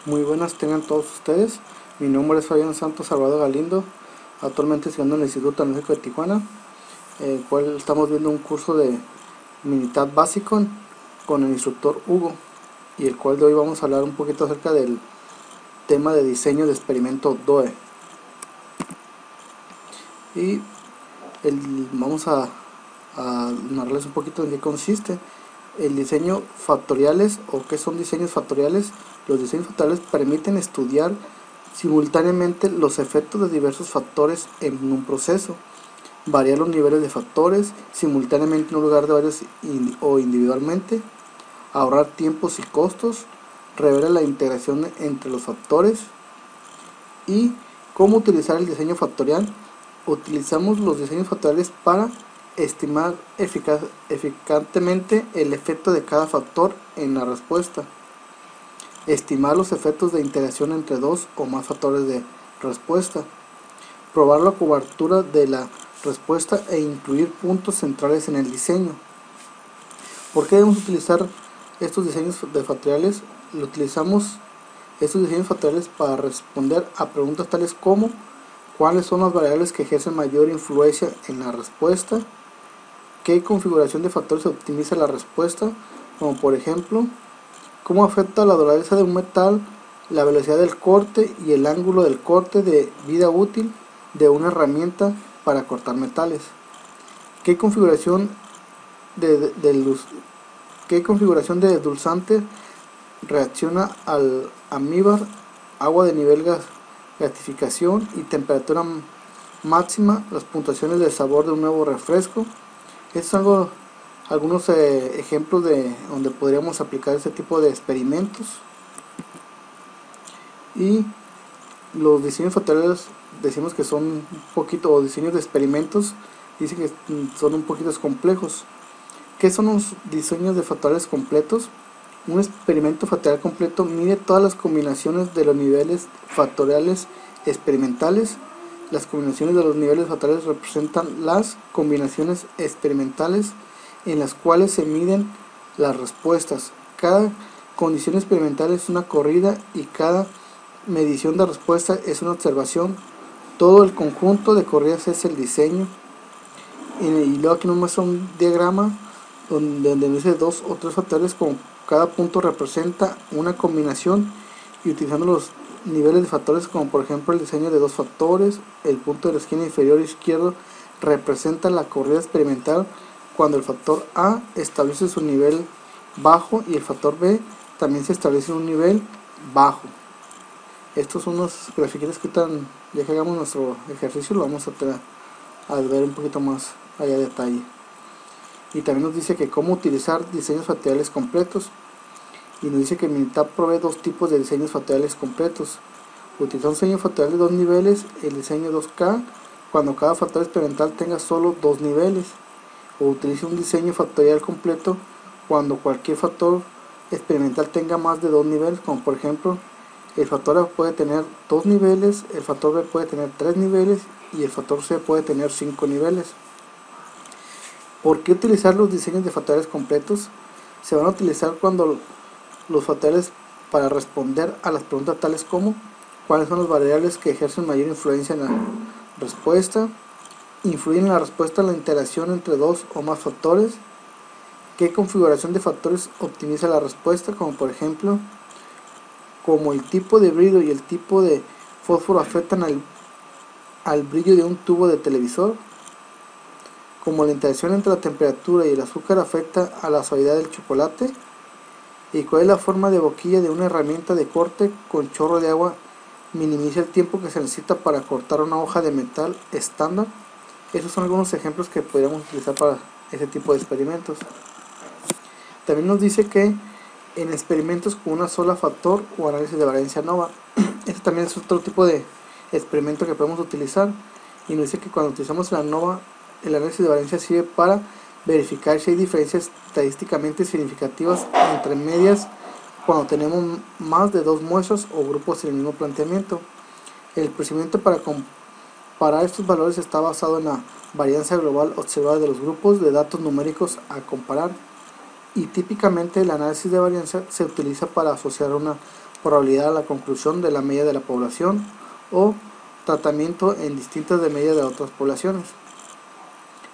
Muy buenas tengan todos ustedes. Mi nombre es Fabián Santos Salvador Galindo, actualmente estudiando en el Instituto Tecnológico de Tijuana, el cual estamos viendo un curso de Minitab básico con el instructor Hugo, y el cual de hoy vamos a hablar un poquito acerca del tema de diseño de experimento DOE. Y vamos a narrarles un poquito en qué consiste el diseño factoriales o qué son diseños factoriales. Los diseños factoriales permiten estudiar simultáneamente los efectos de diversos factores en un proceso, variar los niveles de factores simultáneamente en un lugar de varios o individualmente, ahorrar tiempos y costos, revelar la integración entre los factores. ¿Y cómo utilizar el diseño factorial? Utilizamos los diseños factoriales para estimar eficazmente el efecto de cada factor en la respuesta, estimar los efectos de interacción entre dos o más factores de respuesta, probar la cobertura de la respuesta e incluir puntos centrales en el diseño. ¿Por qué debemos utilizar estos diseños de factoriales? Utilizamos estos diseños factoriales para responder a preguntas tales como: ¿cuáles son las variables que ejercen mayor influencia en la respuesta? ¿Qué configuración de factores optimiza la respuesta? Como por ejemplo, ¿cómo afecta la dureza de un metal la velocidad del corte y el ángulo del corte de vida útil de una herramienta para cortar metales? ¿Qué configuración de endulzante reacciona al almíbar, agua de nivel gasificación y temperatura máxima, las puntuaciones de sabor de un nuevo refresco? Estos son algunos ejemplos de donde podríamos aplicar este tipo de experimentos. Y los diseños factoriales decimos que son un poquito, o diseños de experimentos, dicen que son un poquito complejos. ¿Qué son los diseños de factoriales completos? Un experimento factorial completo mide todas las combinaciones de los niveles factoriales experimentales. Las combinaciones de los niveles factoriales representan las combinaciones experimentales en las cuales se miden las respuestas. Cada condición experimental es una corrida y cada medición de respuesta es una observación. Todo el conjunto de corridas es el diseño. Y luego aquí nos muestra un diagrama donde dice 2 o 3 factores, como cada punto representa una combinación, y utilizando los niveles de factores, como por ejemplo el diseño de 2 factores, el punto de la esquina inferior izquierdo representa la corrida experimental cuando el factor A establece su nivel bajo y el factor B también se establece un nivel bajo. Estos son unos grafiquitos que ya que hagamos nuestro ejercicio lo vamos a ver un poquito más allá de detalle. Y también nos dice que cómo utilizar diseños factoriales completos, y nos dice que Minitab provee dos tipos de diseños factoriales completos. Utiliza un diseño factorial de dos niveles, el diseño 2K, cuando cada factor experimental tenga solo dos niveles, o utiliza un diseño factorial completo cuando cualquier factor experimental tenga más de dos niveles, como por ejemplo el factor A puede tener dos niveles, el factor B puede tener tres niveles y el factor C puede tener 5 niveles. ¿Por qué utilizar los diseños de factoriales completos? Se van a utilizar cuando los factoriales para responder a las preguntas tales como: ¿cuáles son las variables que ejercen mayor influencia en la respuesta? ¿Influyen en la respuesta la interacción entre dos o más factores? ¿Qué configuración de factores optimiza la respuesta? Como por ejemplo, como el tipo de brillo y el tipo de fósforo afectan al brillo de un tubo de televisor. Como la interacción entre la temperatura y el azúcar afecta a la suavidad del chocolate. ¿Y cuál es la forma de boquilla de una herramienta de corte con chorro de agua minimiza el tiempo que se necesita para cortar una hoja de metal estándar? Esos son algunos ejemplos que podríamos utilizar para ese tipo de experimentos. También nos dice que en experimentos con una sola factor o análisis de variancia ANOVA, este también es otro tipo de experimento que podemos utilizar, y nos dice que cuando utilizamos la ANOVA, el análisis de variancia sirve para verificar si hay diferencias estadísticamente significativas entre medias cuando tenemos más de dos muestras o grupos en el mismo planteamiento. El procedimiento para comparar estos valores está basado en la varianza global observada de los grupos de datos numéricos a comparar, y típicamente el análisis de varianza se utiliza para asociar una probabilidad a la conclusión de la media de la población o tratamiento en distintas de media de otras poblaciones.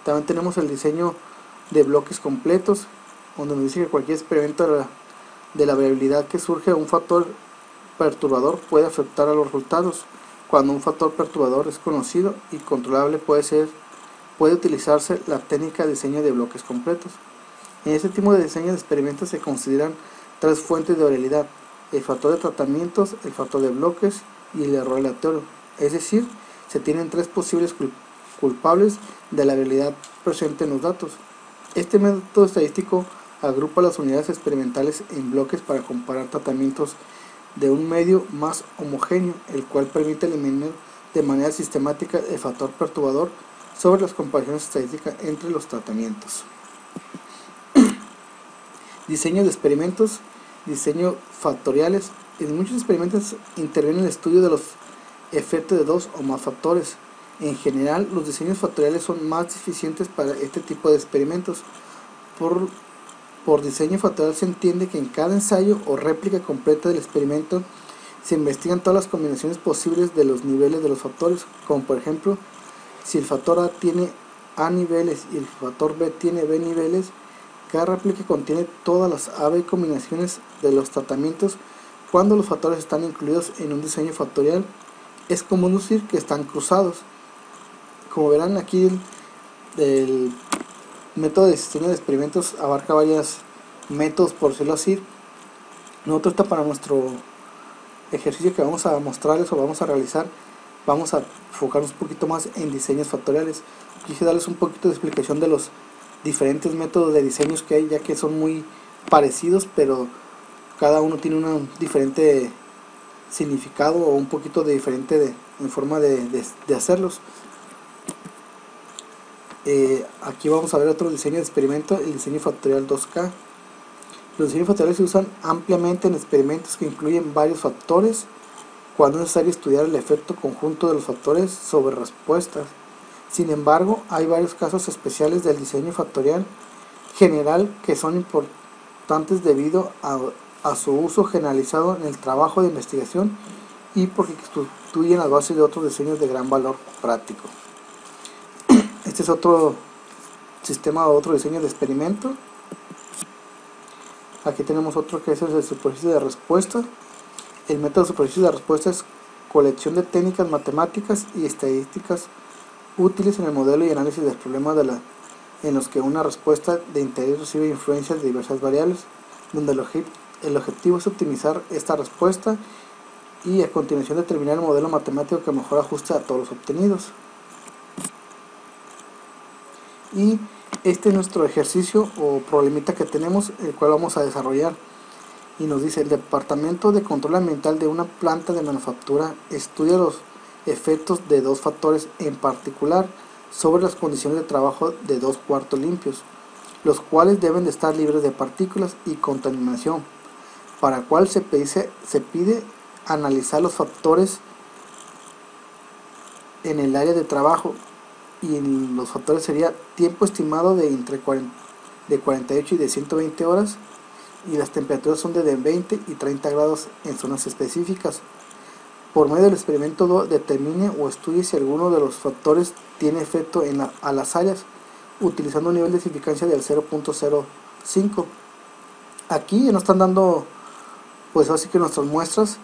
También tenemos el diseño de bloques completos, donde nos dice que cualquier experimento de la variabilidad que surge de un factor perturbador puede afectar a los resultados. Cuando un factor perturbador es conocido y controlable puede utilizarse la técnica de diseño de bloques completos. En este tipo de diseño de experimentos se consideran tres fuentes de variabilidad: el factor de tratamientos, el factor de bloques y el error aleatorio. Es decir, se tienen tres posibles culpables de la variabilidad presente en los datos. Este método estadístico agrupa las unidades experimentales en bloques para comparar tratamientos de un medio más homogéneo, el cual permite eliminar de manera sistemática el factor perturbador sobre las comparaciones estadísticas entre los tratamientos. Diseño de experimentos, diseño factoriales. En muchos experimentos interviene el estudio de los efectos de dos o más factores. En general, los diseños factoriales son más eficientes para este tipo de experimentos. Por diseño factorial se entiende que en cada ensayo o réplica completa del experimento se investigan todas las combinaciones posibles de los niveles de los factores, como por ejemplo, si el factor A tiene A niveles y el factor B tiene B niveles, cada réplica contiene todas las AB combinaciones de los tratamientos. Cuando los factores están incluidos en un diseño factorial, es común decir que están cruzados. Como verán, aquí el método de diseño de experimentos abarca varios métodos, por decirlo así. Nosotros, para nuestro ejercicio que vamos a mostrarles o vamos a realizar, vamos a enfocarnos un poquito más en diseños factoriales. Quise darles un poquito de explicación de los diferentes métodos de diseños que hay, ya que son muy parecidos, pero cada uno tiene un diferente significado o un poquito de diferente en forma de hacerlos. Aquí vamos a ver otro diseño de experimento, el diseño factorial 2K. Los diseños factoriales se usan ampliamente en experimentos que incluyen varios factores, cuando es necesario estudiar el efecto conjunto de los factores sobre respuestas. Sin embargo, hay varios casos especiales del diseño factorial general que son importantes debido a su uso generalizado en el trabajo de investigación y porque constituyen las bases de otros diseños de gran valor práctico. Este es otro sistema o otro diseño de experimento. Aquí tenemos otro que es el de superficie de respuesta. El método de superficie de respuesta es colección de técnicas matemáticas y estadísticas útiles en el modelo y análisis de problemas en los que una respuesta de interés recibe influencias de diversas variables, donde el objetivo es optimizar esta respuesta y a continuación determinar el modelo matemático que mejor ajuste a todos los obtenidos. Y este es nuestro ejercicio o problemita que tenemos, el cual vamos a desarrollar. Y nos dice: el Departamento de Control Ambiental de una planta de manufactura estudia los efectos de dos factores en particular sobre las condiciones de trabajo de dos cuartos limpios, los cuales deben de estar libres de partículas y contaminación, para el cual se pide analizar los factores en el área de trabajo, y los factores sería tiempo estimado de 48 y de 120 horas, y las temperaturas son de 20 y 30 grados en zonas específicas. Por medio del experimento determine o estudie si alguno de los factores tiene efecto a las áreas, utilizando un nivel de eficacia del 0.05. Aquí ya nos están dando, pues así que nuestras muestras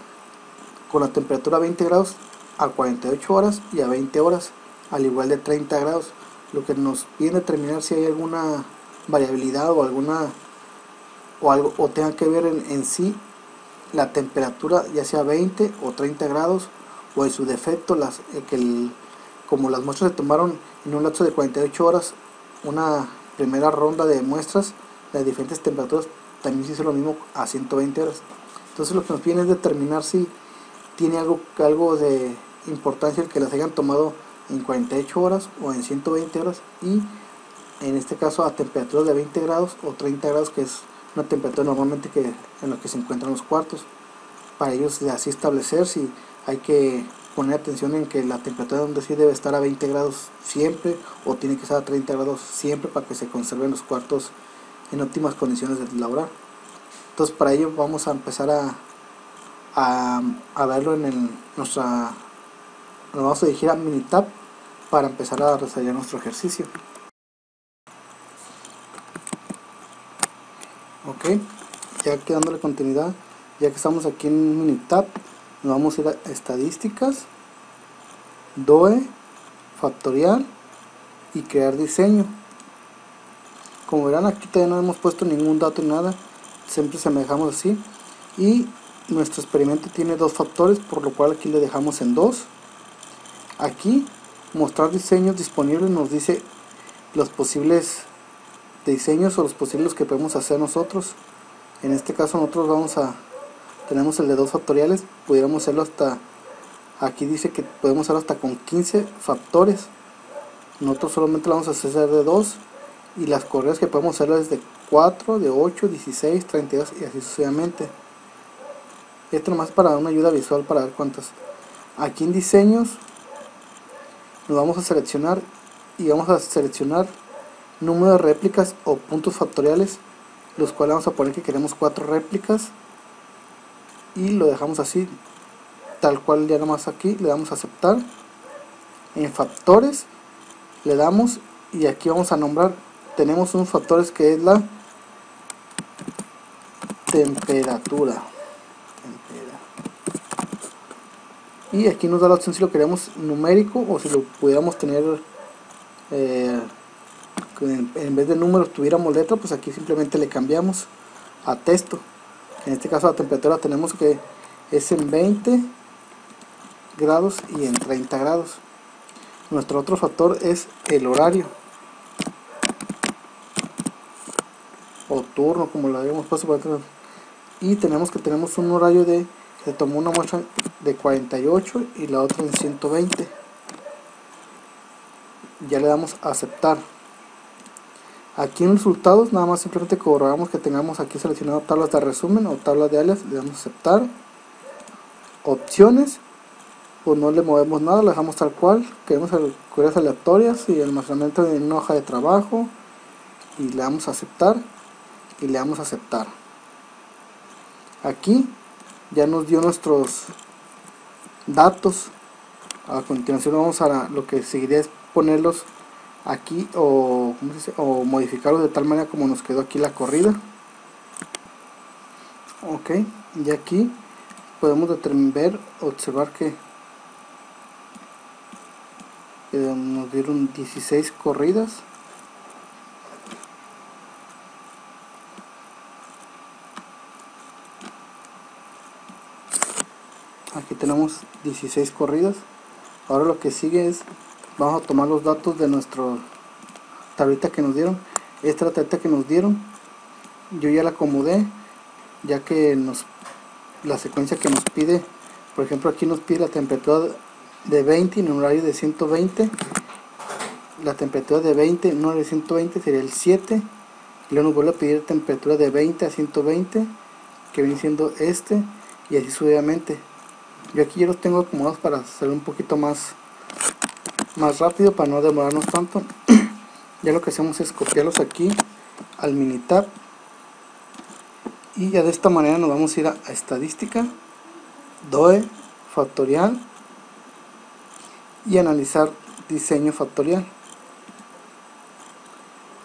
con la temperatura a 20 grados a 48 horas y a 20 horas, al igual de 30 grados, lo que nos viene a determinar si hay alguna variabilidad o algo tenga que ver en sí la temperatura, ya sea 20 o 30 grados, o en su defecto como las muestras se tomaron en un lapso de 48 horas, una primera ronda de muestras de diferentes temperaturas, también se hizo lo mismo a 120 horas. Entonces lo que nos viene es determinar si tiene algo de importancia el que las hayan tomado en 48 horas o en 120 horas, y en este caso a temperaturas de 20 grados o 30 grados, que es una temperatura normalmente en la que se encuentran los cuartos. Para ellos así establecer si hay que poner atención en que la temperatura donde sí debe estar a 20 grados siempre, o tiene que estar a 30 grados siempre, para que se conserven los cuartos en óptimas condiciones de laborar. Entonces para ello vamos a empezar a verlo en nos vamos a dirigir a Minitab para empezar a desarrollar nuestro ejercicio. Ok, ya que dándole continuidad, ya que estamos aquí en Minitab, nos vamos a ir a estadísticas, DOE, factorial y crear diseño. Como verán, aquí todavía no hemos puesto ningún dato ni nada, siempre se dejamos así. Y nuestro experimento tiene dos factores, por lo cual aquí le dejamos en 2. Aquí mostrar diseños disponibles nos dice los posibles diseños o los posibles que podemos hacer nosotros. En este caso nosotros tenemos el de 2 factoriales, pudiéramos hacerlo hasta, aquí dice que podemos hacerlo hasta con 15 factores. Nosotros solamente lo vamos a hacer de 2, y las correas que podemos hacer es de 4, de 8, 16, 32 y así sucesivamente. Esto nomás para una ayuda visual para ver cuántas. Aquí en diseños nos vamos a seleccionar y vamos a seleccionar número de réplicas o puntos factoriales, los cuales vamos a poner que queremos 4 réplicas y lo dejamos así tal cual. Ya nomás aquí le damos a aceptar. En factores le damos y aquí vamos a nombrar, tenemos unos factores que es la temperatura. Y aquí nos da la opción si lo queremos numérico o si lo pudiéramos tener en vez de números tuviéramos letra, pues aquí simplemente le cambiamos a texto. En este caso la temperatura tenemos que es en 20 grados y en 30 grados. Nuestro otro factor es el horario o turno, como lo habíamos puesto por atrás. Y tenemos un horario de, se tomó una muestra de 48 y la otra en 120. Ya le damos a aceptar. Aquí en resultados nada más simplemente corroboramos que tengamos aquí seleccionado tablas de resumen o tablas de alias, le damos a aceptar. Opciones, pues no le movemos nada, lo dejamos tal cual. Queremos queries aleatorias y almacenamiento en una hoja de trabajo, y le damos a aceptar y le damos a aceptar. Aquí ya nos dio nuestros datos. A continuación vamos a lo que seguiría es ponerlos aquí o modificarlos de tal manera como nos quedó aquí la corrida. Ok, y aquí podemos observar que nos dieron 16 corridas. Aquí tenemos 16 corridas. Ahora lo que sigue es, vamos a tomar los datos de nuestra tablita que nos dieron. Esta es la tablita que nos dieron, yo ya la acomodé, ya que la secuencia que nos pide, por ejemplo aquí nos pide la temperatura de 20 en un horario de 120. La temperatura de 20 en un horario de 120 sería el 7. Y luego nos vuelve a pedir temperatura de 20 a 120, que viene siendo este, y así sucesivamente. Yo aquí ya los tengo acomodados para hacer un poquito más rápido, para no demorarnos tanto. Ya lo que hacemos es copiarlos aquí al Minitab, y ya de esta manera nos vamos a ir a estadística, DOE, factorial y analizar diseño factorial.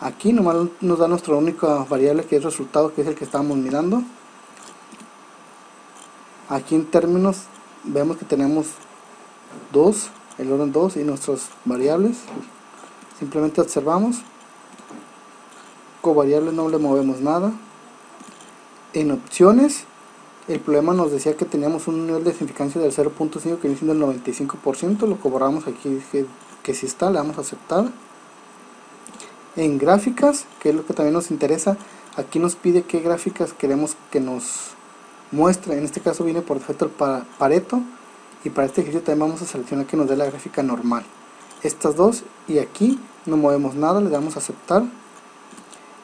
Aquí nomás nos da nuestra única variable, que es resultado, que es el que estábamos mirando. Aquí en términos vemos que tenemos el orden 2 y nuestras variables. Simplemente observamos. Covariables no le movemos nada. En opciones, el problema nos decía que teníamos un nivel de significancia del 0.5, que viene siendo el 95%. Lo cobramos aquí, que si está, le damos a aceptar. En gráficas, que es lo que también nos interesa, aquí nos pide qué gráficas queremos que nos muestre. En este caso viene por defecto el Pareto, y para este ejercicio también vamos a seleccionar que nos dé la gráfica normal. Estas dos, y aquí no movemos nada, le damos a aceptar.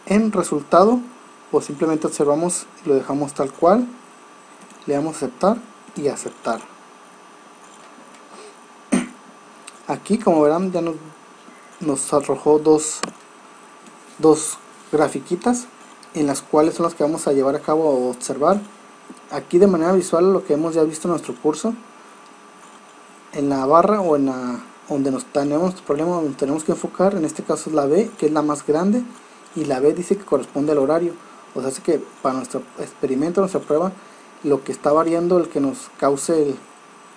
En resultado, pues simplemente observamos y lo dejamos tal cual, le damos a aceptar y aceptar. Aquí, como verán, ya nos arrojó dos grafiquitas, en las cuales son las que vamos a llevar a cabo a observar. aquí de manera visual lo que hemos ya visto en nuestro curso, en la barra o en la donde nos tenemos nuestro problema, donde tenemos que enfocar, en este caso es la B, que es la más grande, y la B dice que corresponde al horario. O sea, es que para nuestro experimento, nuestra prueba, lo que está variando, el que nos cause el,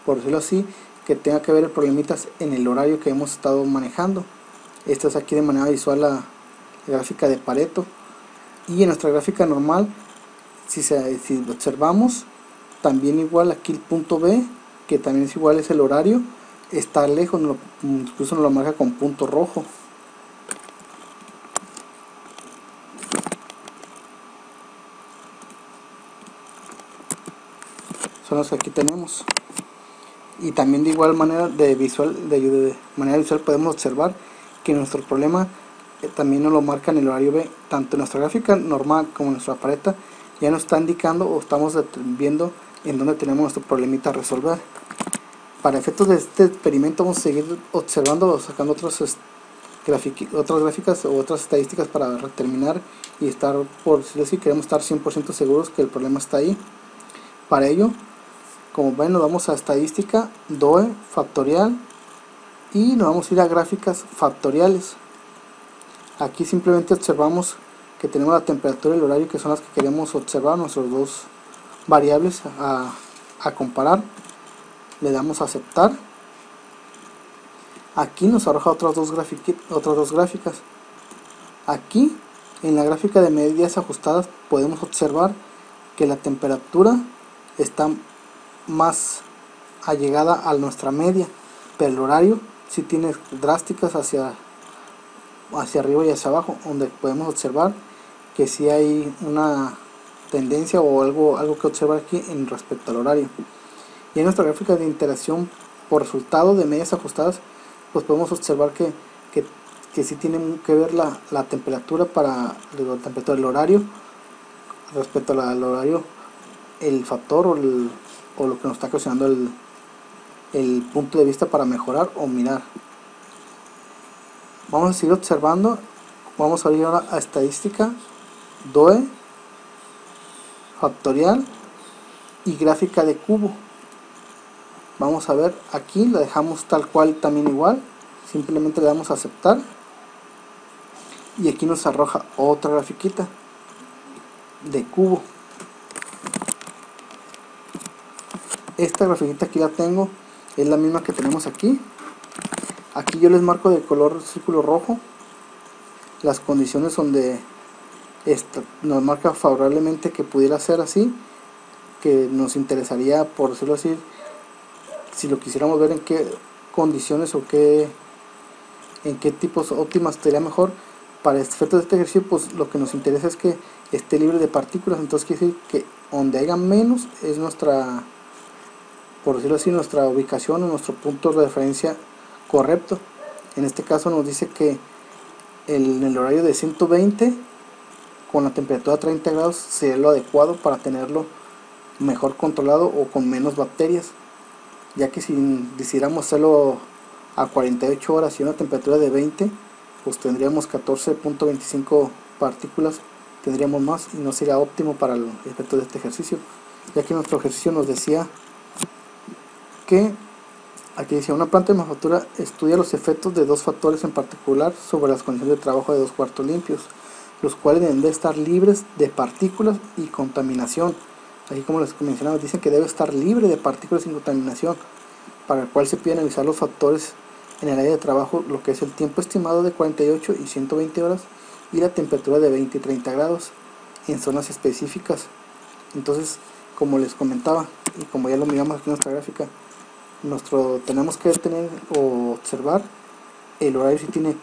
por decirlo así, que tenga que ver el problemitas en el horario que hemos estado manejando. Esta es aquí de manera visual la gráfica de Pareto, y en nuestra gráfica normal, si observamos, también igual aquí el punto B, que también es igual, es el horario, está lejos, incluso nos lo marca con punto rojo. Son los que aquí tenemos. Y también de igual manera de manera visual podemos observar que nuestro problema también nos lo marca en el horario B. Tanto nuestra gráfica normal como nuestra paleta ya nos está indicando o estamos viendo en dónde tenemos nuestro problemita a resolver. Para efectos de este experimento vamos a seguir observando o sacando otras gráficas o otras estadísticas para determinar y estar, por si queremos estar 100% seguros que el problema está ahí. Para ello, como ven, nos vamos a estadística, DOE, factorial, y nos vamos a ir a gráficas factoriales. Aquí simplemente observamos que tenemos la temperatura y el horario, que son las que queremos observar, nuestras dos variables a comparar. Le damos a aceptar. Aquí nos arroja otras dos gráficas. Aquí en la gráfica de medidas ajustadas podemos observar que la temperatura está más allegada a nuestra media, pero el horario sí tiene drásticas hacia arriba y hacia abajo, donde podemos observar que sí hay una tendencia o algo que observar aquí en respecto al horario. Y en nuestra gráfica de interacción por resultado de medias ajustadas, pues podemos observar que sí tiene que ver la temperatura del horario respecto al horario, el factor o lo que nos está ocasionando el punto de vista para mejorar o mirar. Vamos a seguir observando. Vamos a ir ahora a estadística, DOE, factorial y gráfica de cubo. Vamos a ver, aquí la dejamos tal cual, también igual, simplemente le damos a aceptar, y aquí nos arroja otra grafiquita de cubo. Esta grafiquita aquí la tengo, es la misma que tenemos aquí. Aquí yo les marco de color círculo rojo las condiciones donde nos marca favorablemente que pudiera ser así, que nos interesaría, por decirlo así, si lo quisiéramos ver en qué condiciones o en qué tipos óptimas sería mejor. Para efectos de este ejercicio, pues lo que nos interesa es que esté libre de partículas. Entonces quiere decir que donde haya menos es nuestra, por decirlo así, nuestra ubicación o nuestro punto de referencia correcto. En este caso nos dice que en el horario de 120 con la temperatura 30 grados sería lo adecuado para tenerlo mejor controlado o con menos bacterias, ya que si decidiéramos hacerlo a 48 horas y una temperatura de 20, pues tendríamos 14.25 partículas, tendríamos más y no sería óptimo para el efecto de este ejercicio, ya que nuestro ejercicio nos decía que aquí decía: una planta de manufactura estudia los efectos de dos factores en particular sobre las condiciones de trabajo de 2 cuartos limpios, los cuales deben de estar libres de partículas y contaminación. Aquí, como les mencionaba, dicen que debe estar libre de partículas y contaminación, para el cual se pide analizar los factores en el área de trabajo, lo que es el tiempo estimado de 48 y 120 horas y la temperatura de 20 y 30 grados en zonas específicas. Entonces, como les comentaba y como ya lo miramos aquí en nuestra gráfica, tenemos que tener o observar el horario, si tiene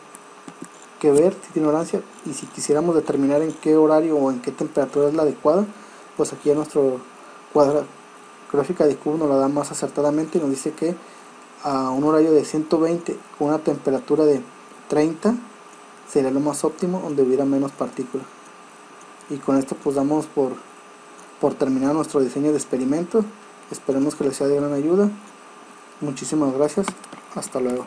que ver, si tiene horancia, y si quisiéramos determinar en qué horario o en qué temperatura es la adecuada, pues aquí a nuestro gráfica de cubo nos la da más acertadamente y nos dice que a un horario de 120 con una temperatura de 30 sería lo más óptimo, donde hubiera menos partículas. Y con esto pues damos por terminar nuestro diseño de experimento. Esperemos que les sea de gran ayuda. Muchísimas gracias. Hasta luego.